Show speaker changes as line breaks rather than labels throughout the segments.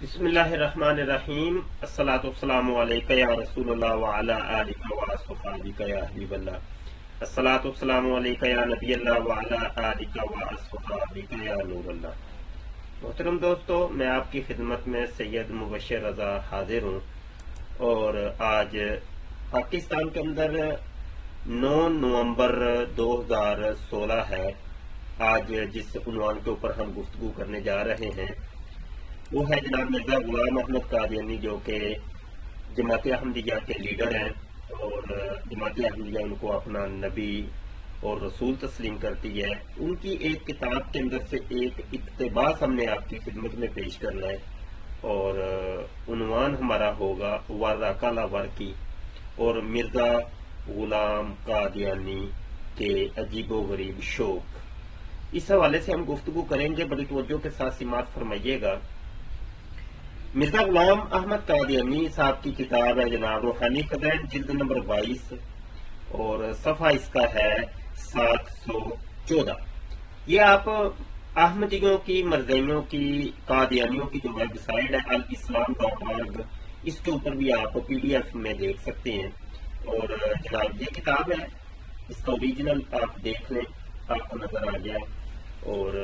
بسم اللہ الرحمن الرحیم الصلاۃ والسلام علیک یا رسول اللہ وعلی آلک واصحابک یا حبیب اللہ الصلاۃ والسلام علیک یا نبی اللہ وعلی آلک واصحابک یا نور اللہ۔ محترم دوستو، میں آپ کی خدمت میں سید مبشر رضا حاضر ہوں، اور آج پاکستان کے اندر 9 نومبر 2016 ہے۔ آج جس عنوان کے اوپر ہم گفتگو کرنے جا رہے ہیں وہ ہے جناب مرزا غلام احمد قادیانی، جو کہ جماعت احمدیہ کے لیڈر ہیں، اور جماعت احمدیہ ان کو اپنا نبی اور رسول تسلیم کرتی ہے۔ ان کی ایک کتاب کے اندر سے ایک اقتباس ہم نے آپ کی خدمت میں پیش کرنا ہے، اور عنوان ہمارا ہوگا ورقہ ورقی اور مرزا غلام قادیانی کے عجیب و غریب شوق۔ اس حوالے سے ہم گفتگو کریں گے، بڑی توجہ کے ساتھ سماعت فرمائیے گا۔ مرزا غلام احمد قادیانی صاحب کی کتاب ہے جناب روحانی قدرین، جلد نمبر 22، اور صفحہ اس کا ہے 714۔ یہ آپ احمدیوں کی مرزائیوں کی قادیانیوں کی جو ویب سائٹ ہے الاسلام.org، اس کے اوپر بھی آپ PDF میں دیکھ سکتے ہیں۔ اور جناب یہ کتاب ہے، اس کا اوریجنل آپ دیکھ لیں، آپ کو نظر آ گیا۔ اور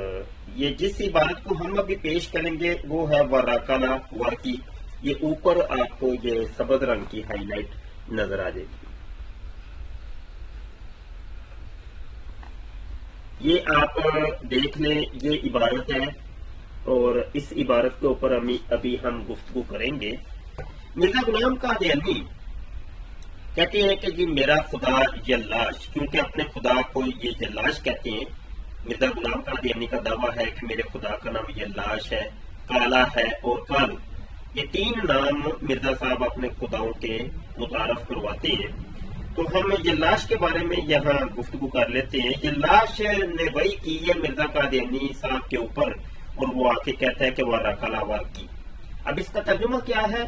یہ جس عبارت کو ہم ابھی پیش کریں گے وہ ہے ورقہ ورقی۔ یہ اوپر آپ کو یہ سبز رنگ کی ہائی لائٹ نظر آ جائے گی۔ یہ آپ دیکھ لیں، یہ عبارت ہے، اور اس عبارت کے اوپر ابھی ہم گفتگو کریں گے۔ مرزا غلام قادیانی کہتے ہیں کہ جی میرا خدا جلاش، کیونکہ اپنے خدا کو یہ جلاش کہتے ہیں۔ مرزا غلام قادیانی کا دعویٰ ہے کہ میرے خدا کا نام جلاش ہے، کالا ہے اور کالو۔ یہ 3 نام مرزا صاحب اپنے خداؤں کے متعارف کرواتے ہیں۔ تو ہم جلاش کے بارے میں یہاں گفتگو کر لیتے ہیں۔ جلاش نے وحی کی ہے مرزا قادیانی صاحب کے اوپر، اور وہ آ کے کہتا ہے کہ ورقہ ورقی۔ اب اس کا ترجمہ کیا ہے؟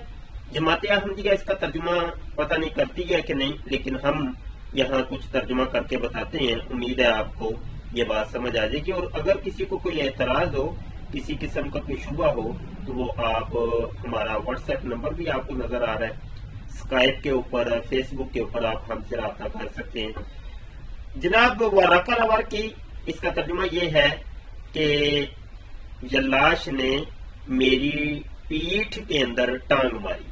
جماعت احمدیہ اس کا ترجمہ پتہ نہیں کرتی ہے کہ نہیں، لیکن ہم یہاں کچھ ترجمہ کر کے بتاتے ہیں۔ امید ہے آپ کو یہ بات سمجھ آ جائے گی، اور اگر کسی کو کوئی اعتراض ہو، کسی قسم کا کوئی شبہ ہو، تو وہ آپ ہمارا واٹس ایپ نمبر بھی آپ کو نظر آ رہا ہے، اسکائپ کے اوپر، فیس بک کے اوپر آپ ہم سے رابطہ کر سکتے ہیں۔ جناب ورقہ ورقی، اس کا ترجمہ یہ ہے کہ جلاش نے میری پیٹھ کے اندر ٹانگ ماری،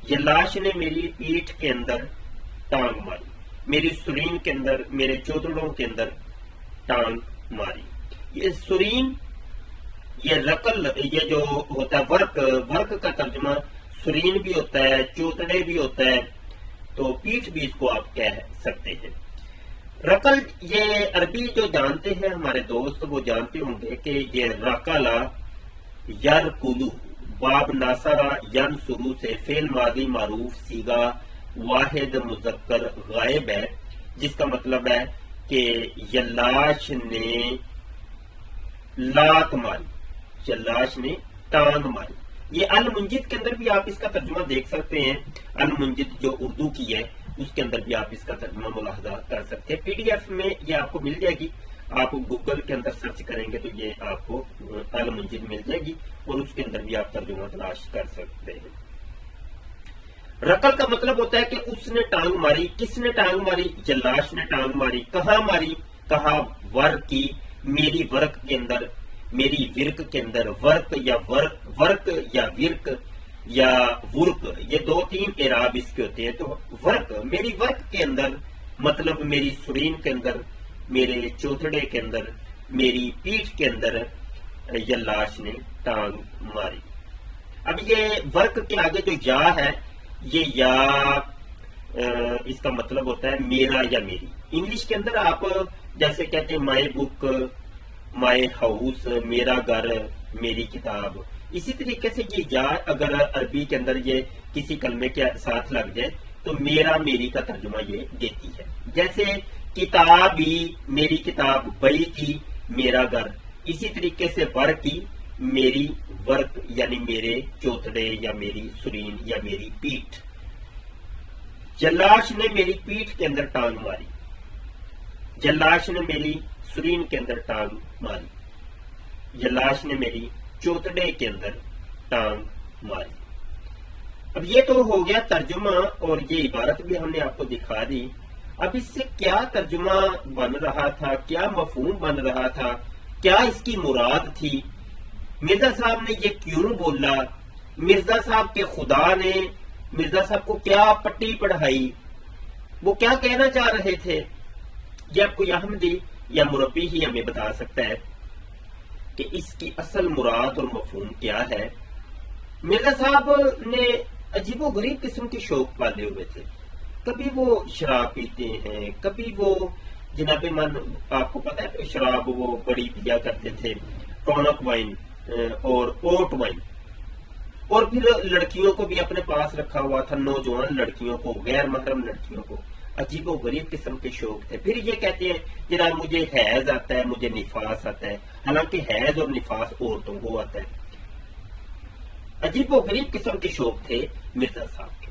جلاش نے میری پیٹھ کے اندر ٹانگ ماری، میری سرین کے اندر، میرے چودڑوں کے اندر ٹانگ ماری۔ یہ سرین، یہ رقل، یہ جو ہوتا ہے ورق کا ترجمہ سرین بھی ہوتا ہے، چوتڑے بھی ہوتا ہے، تو پیٹھ بھی اس کو آپ کہہ سکتے ہیں۔ رقل، یہ عربی جو جانتے ہیں ہمارے دوست وہ جانتے ہوں گے کہ یہ رقلا یرکلو، باب ناصرہ ینصرو سے فعل ماضی معروف صیغہ واحد مذکر غائب ہے، جس کا مطلب ہے کہ جلاش نے لات ماری، جلاش نے ٹانگ ماری۔ یہ المنجد کے اندر بھی آپ اس کا ترجمہ دیکھ سکتے ہیں۔ المنجد جو اردو کی ہے، اس کے اندر بھی آپ اس کا ترجمہ ملاحظہ کر سکتے ہیں۔ PDF میں یہ آپ کو مل جائے گی، آپ گوگل کے اندر سرچ کریں گے تو یہ آپ کو المنجد مل جائے گی، اور اس کے اندر بھی آپ ترجمہ تلاش کر سکتے ہیں۔ رقل کا مطلب ہوتا ہے کہ اس نے ٹانگ ماری۔ کس نے ٹانگ ماری؟ جلاش نے ٹانگ ماری۔ کہاں ماری؟ کہا ورق کی، میری ورق کے اندر، میری ورق کے اندر۔ ورق یا ورق یا ورق یا ورق، یہ 2-3 اعراب اس کے ہوتے ہیں۔ تو ورق، میری ورق کے اندر مطلب میری سرین کے اندر، میرے چوتھڑے کے اندر، میری پیٹھ کے اندر جلاش نے ٹانگ ماری۔ اب یہ ورق کے آگے جو یا ہے، یہ یا اس کا مطلب ہوتا ہے میرا یا میری۔ انگلش کے اندر آپ جیسے کہتے ہیں مائی بک، مائی ہاؤس، میرا گھر، میری کتاب، اسی طریقے سے یہ یا اگر عربی کے اندر یہ کسی کلمے کے ساتھ لگ جائے تو میرا میری کا ترجمہ یہ دیتی ہے۔ جیسے کتابی، میری کتاب، بئی کی، میرا گھر، اسی طریقے سے ورقی، میری ورق یعنی میرے چوتڑے یا میری سرین یا میری پیٹھ۔ جلاش نے میری پیٹھ کے اندر ٹانگ ماری، جلاش نے میری سرین کے اندر ٹانگ ماری، جلاش نے میری چوتڑے کے اندر ٹانگ ماری۔ اب یہ تو ہو گیا ترجمہ اور یہ عبارت بھی ہم نے آپ کو دکھا دی۔ اب اس سے کیا ترجمہ بن رہا تھا، کیا مفہوم بن رہا تھا، کیا اس کی مراد تھی، مرزا صاحب نے یہ کیوں بولا، مرزا صاحب کے خدا نے مرزا صاحب کو کیا پٹی پڑھائی، وہ کیا کہنا چاہ رہے تھے، یہ آپ کو یا احمدی یا مربی ہی ہمیں بتا سکتا ہے کہ اس کی اصل مراد اور مفہوم کیا ہے۔ مرزا صاحب نے عجیب و غریب قسم کے شوق پالے ہوئے تھے، کبھی وہ شراب پیتے ہیں، کبھی وہ جناب من آپ کو پتا ہے شراب وہ بڑی پیا کرتے تھے، ٹونک وائن اور اوٹ وائن، اور پھر لڑکیوں کو بھی اپنے پاس رکھا ہوا تھا، نوجوان لڑکیوں کو، غیر محرم لڑکیوں کو، عجیب و غریب قسم کے شوق تھے۔ پھر یہ کہتے ہیں جناب مجھے حیض آتا ہے، مجھے نفاس آتا ہے، حالانکہ حیض اور نفاس عورتوں کو آتا ہے۔ عجیب و غریب قسم کے شوق تھے مرزا صاحب کے۔